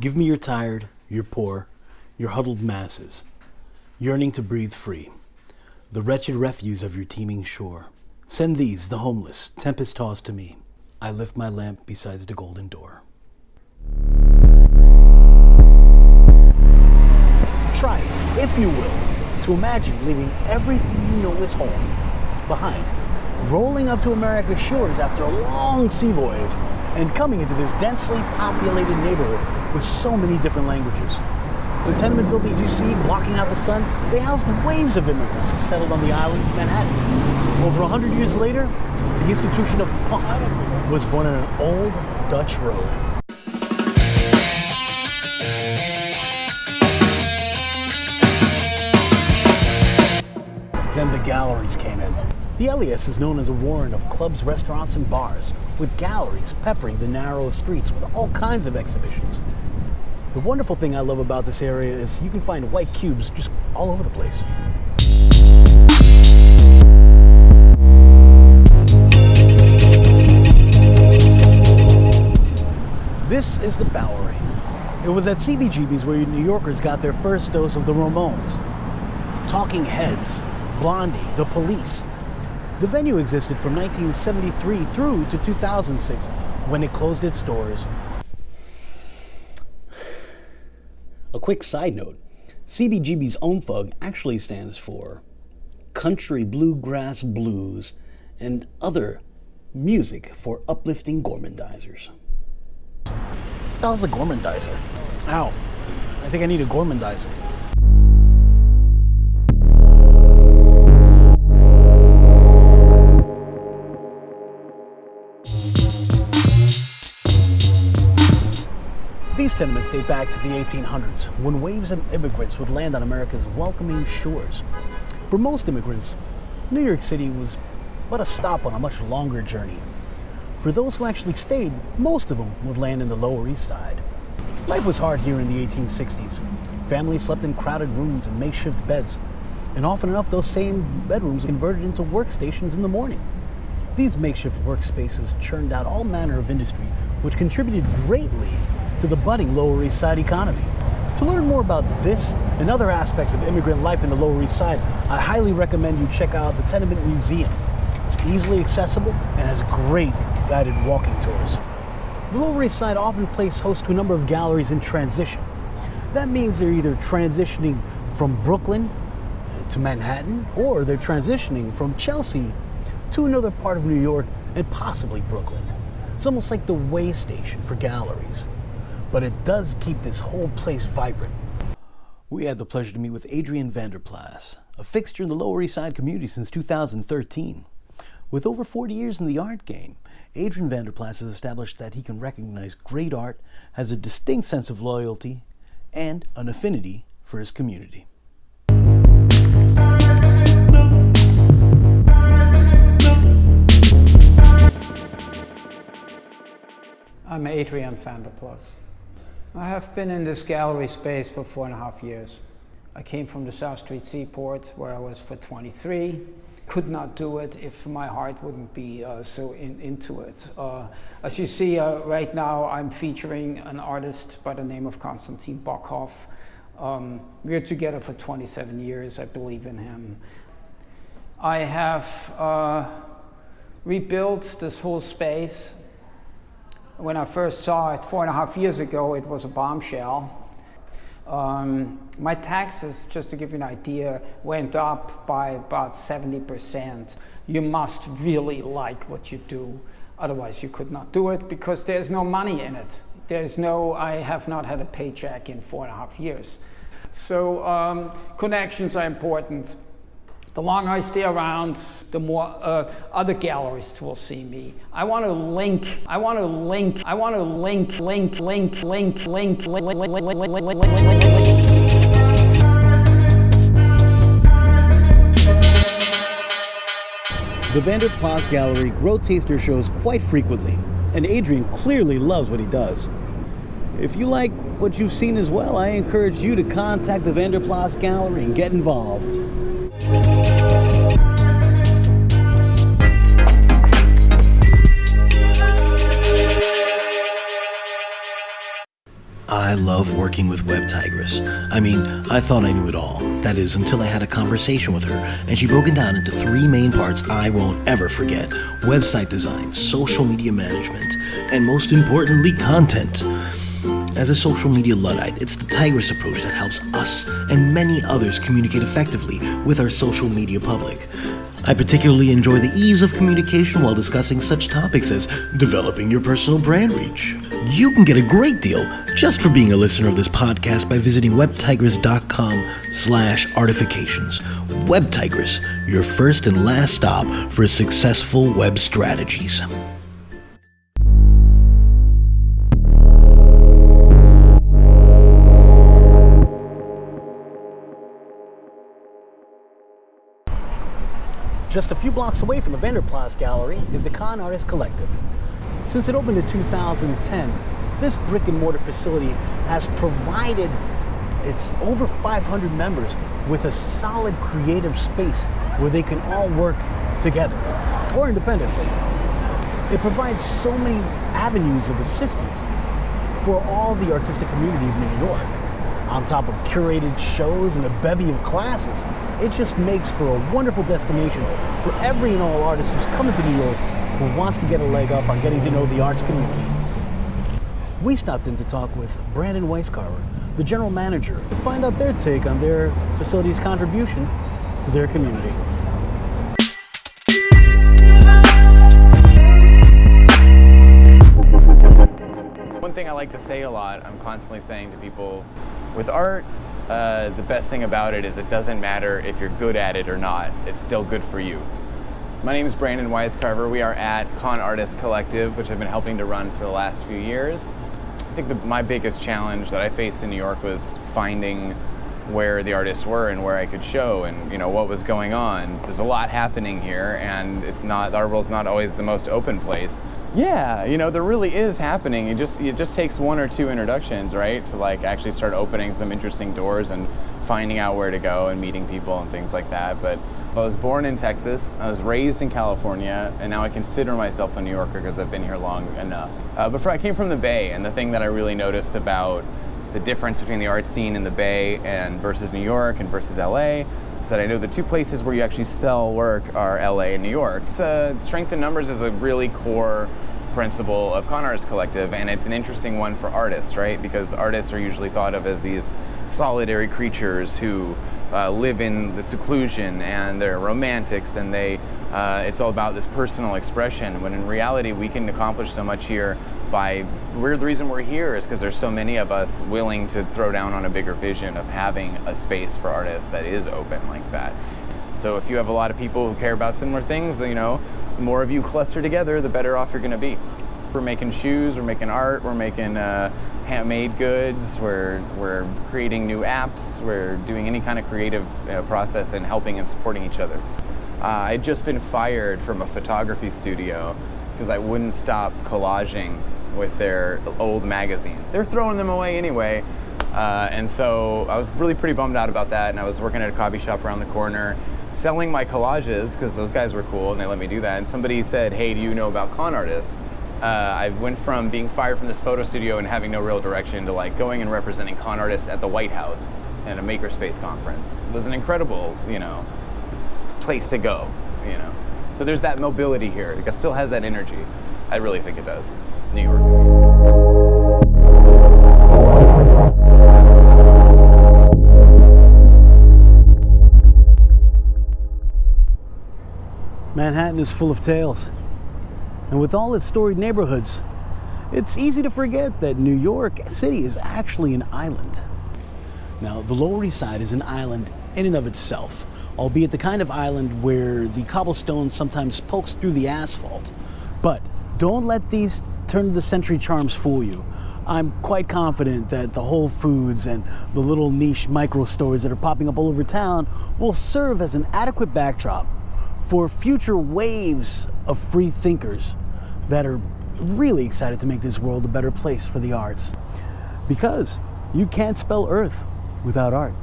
Give me your tired, your poor, your huddled masses, yearning to breathe free, the wretched refuse of your teeming shore. Send these, the homeless, tempest-tossed to me. I lift my lamp beside the golden door. Try, if you will, to imagine leaving everything you know is home behind, rolling up to America's shores after a long sea voyage, and coming into this densely populated neighborhood with so many different languages. The tenement buildings you see blocking out the sun, they housed waves of immigrants who settled on the island of Manhattan. Over 100 years later, the institution of punk was born on an old Dutch road. Then the galleries came in. The LES is known as a warren of clubs, restaurants, and bars, with galleries peppering the narrow streets with all kinds of exhibitions. The wonderful thing I love about this area is you can find white cubes just all over the place. This is the Bowery. It was at CBGB's where New Yorkers got their first dose of the Ramones, Talking Heads, Blondie, The Police. The venue existed from 1973 through to 2006, when it closed its doors. A quick side note, CBGB's OMFUG actually stands for Country Bluegrass Blues and other music for uplifting gourmandizers. What the hell's a gourmandizer? Ow, I think I need a gourmandizer. These tenements date back to the 1800s, when waves of immigrants would land on America's welcoming shores. For most immigrants, New York City was but a stop on a much longer journey. For those who actually stayed, most of them would land in the Lower East Side. Life was hard here in the 1860s. Families slept in crowded rooms and makeshift beds, and often enough those same bedrooms converted into workstations in the morning. These makeshift workspaces churned out all manner of industry, which contributed greatly to the budding Lower East Side economy. To learn more about this and other aspects of immigrant life in the Lower East Side, I highly recommend you check out the Tenement Museum. It's easily accessible and has great guided walking tours. The Lower East Side often plays host to a number of galleries in transition. That means they're either transitioning from Brooklyn to Manhattan, or they're transitioning from Chelsea to another part of New York and possibly Brooklyn. It's almost like the way station for galleries. But it does keep this whole place vibrant. We had the pleasure to meet with Adrian Vanderplas, a fixture in the Lower East Side community since 2013. With over 40 years in the art game, Adrian Vanderplas has established that he can recognize great art, has a distinct sense of loyalty, and an affinity for his community. I'm Adrian Vanderplas. I have been in this gallery space for 4.5 years. I came from the South Street Seaport, where I was for 23. Could not do it if my heart wouldn't be so into it. As you see right now, I'm featuring an artist by the name of Konstantin Bockhoff. We're together for 27 years. I believe in him. I have rebuilt this whole space. When I first saw it 4.5 years ago, it was a bombshell. My taxes, just to give you an idea, went up by about 70%. You must really like what you do, otherwise you could not do it, because there's no money in it. I have not had a paycheck in 4.5 years. So connections are important. The longer I stay around, the more other galleries will see me. I want to link. The Vanderplas Gallery rotates their shows quite frequently, and Adrian clearly loves what he does. If you like what you've seen as well, I encourage you to contact the Vanderplas Gallery and get involved. I love working with Web Tigress. I mean, I thought I knew it all. That is, until I had a conversation with her, and she broke it down into 3 main parts I won't ever forget: website design, social media management, and most importantly, content. As a social media Luddite, it's the Tigress approach that helps us and many others communicate effectively with our social media public. I particularly enjoy the ease of communication while discussing such topics as developing your personal brand reach. You can get a great deal just for being a listener of this podcast by visiting webtigress.com/artifications. Web Tigress, your first and last stop for successful web strategies. Just a few blocks away from the Vanderplas Gallery is the Con Artist Collective. Since it opened in 2010, this brick and mortar facility has provided its over 500 members with a solid creative space where they can all work together or independently. It provides so many avenues of assistance for all the artistic community of New York. On top of curated shows and a bevy of classes, it just makes for a wonderful destination for every and all artist who's coming to New York who wants to get a leg up on getting to know the arts community. We stopped in to talk with Brandon Weiscarver, the general manager, to find out their take on their facility's contribution to their community. One thing I like to say a lot, I'm constantly saying to people, with art, the best thing about it is it doesn't matter if you're good at it or not, it's still good for you. My name is Brandon Weiscarver. We are at Con Artist Collective, which I've been helping to run for the last few years. I think my biggest challenge that I faced in New York was finding where the artists were and where I could show and what was going on. There's a lot happening here, and our world's not always the most open place. Yeah, there really is happening. It just takes 1 or 2 introductions, right, to actually start opening some interesting doors and finding out where to go and meeting people and things like that. But I was born in Texas, I was raised in California, and now I consider myself a New Yorker because I've been here long enough. Before I came from the Bay, and the thing that I really noticed about the difference between the art scene in the Bay and versus New York and versus LA is that I know the 2 places where you actually sell work are LA and New York. Strength in numbers is a really core principle of Con Artist Collective, and it's an interesting one for artists, right? Because artists are usually thought of as these solitary creatures who live in the seclusion, and they're romantics, and it's all about this personal expression, when in reality we can accomplish so much here the reason we're here is because there's so many of us willing to throw down on a bigger vision of having a space for artists that is open like that. So if you have a lot of people who care about similar things, the more of you cluster together, the better off you're going to be. We're making shoes, we're making art, we're making handmade goods, we're creating new apps, we're doing any kind of creative process and helping and supporting each other. I'd just been fired from a photography studio because I wouldn't stop collaging with their old magazines. They're throwing them away anyway, and so I was really pretty bummed out about that, and I was working at a coffee shop around the corner selling my collages because those guys were cool and they let me do that, and somebody said, hey, do you know about con artists? I went from being fired from this photo studio and having no real direction to going and representing con artists at the White House and a makerspace conference. It was an incredible, place to go, So there's that mobility here. It still has that energy. I really think it does. New York. Manhattan is full of tales. And with all its storied neighborhoods, it's easy to forget that New York City is actually an island. Now, the Lower East Side is an island in and of itself, albeit the kind of island where the cobblestone sometimes pokes through the asphalt. But don't let these turn-of-the-century charms fool you. I'm quite confident that the Whole Foods and the little niche micro stores that are popping up all over town will serve as an adequate backdrop for future waves of free thinkers that are really excited to make this world a better place for the arts. Because you can't spell Earth without art.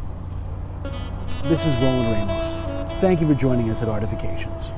This is Roland Ramos. Thank you for joining us at Artifications.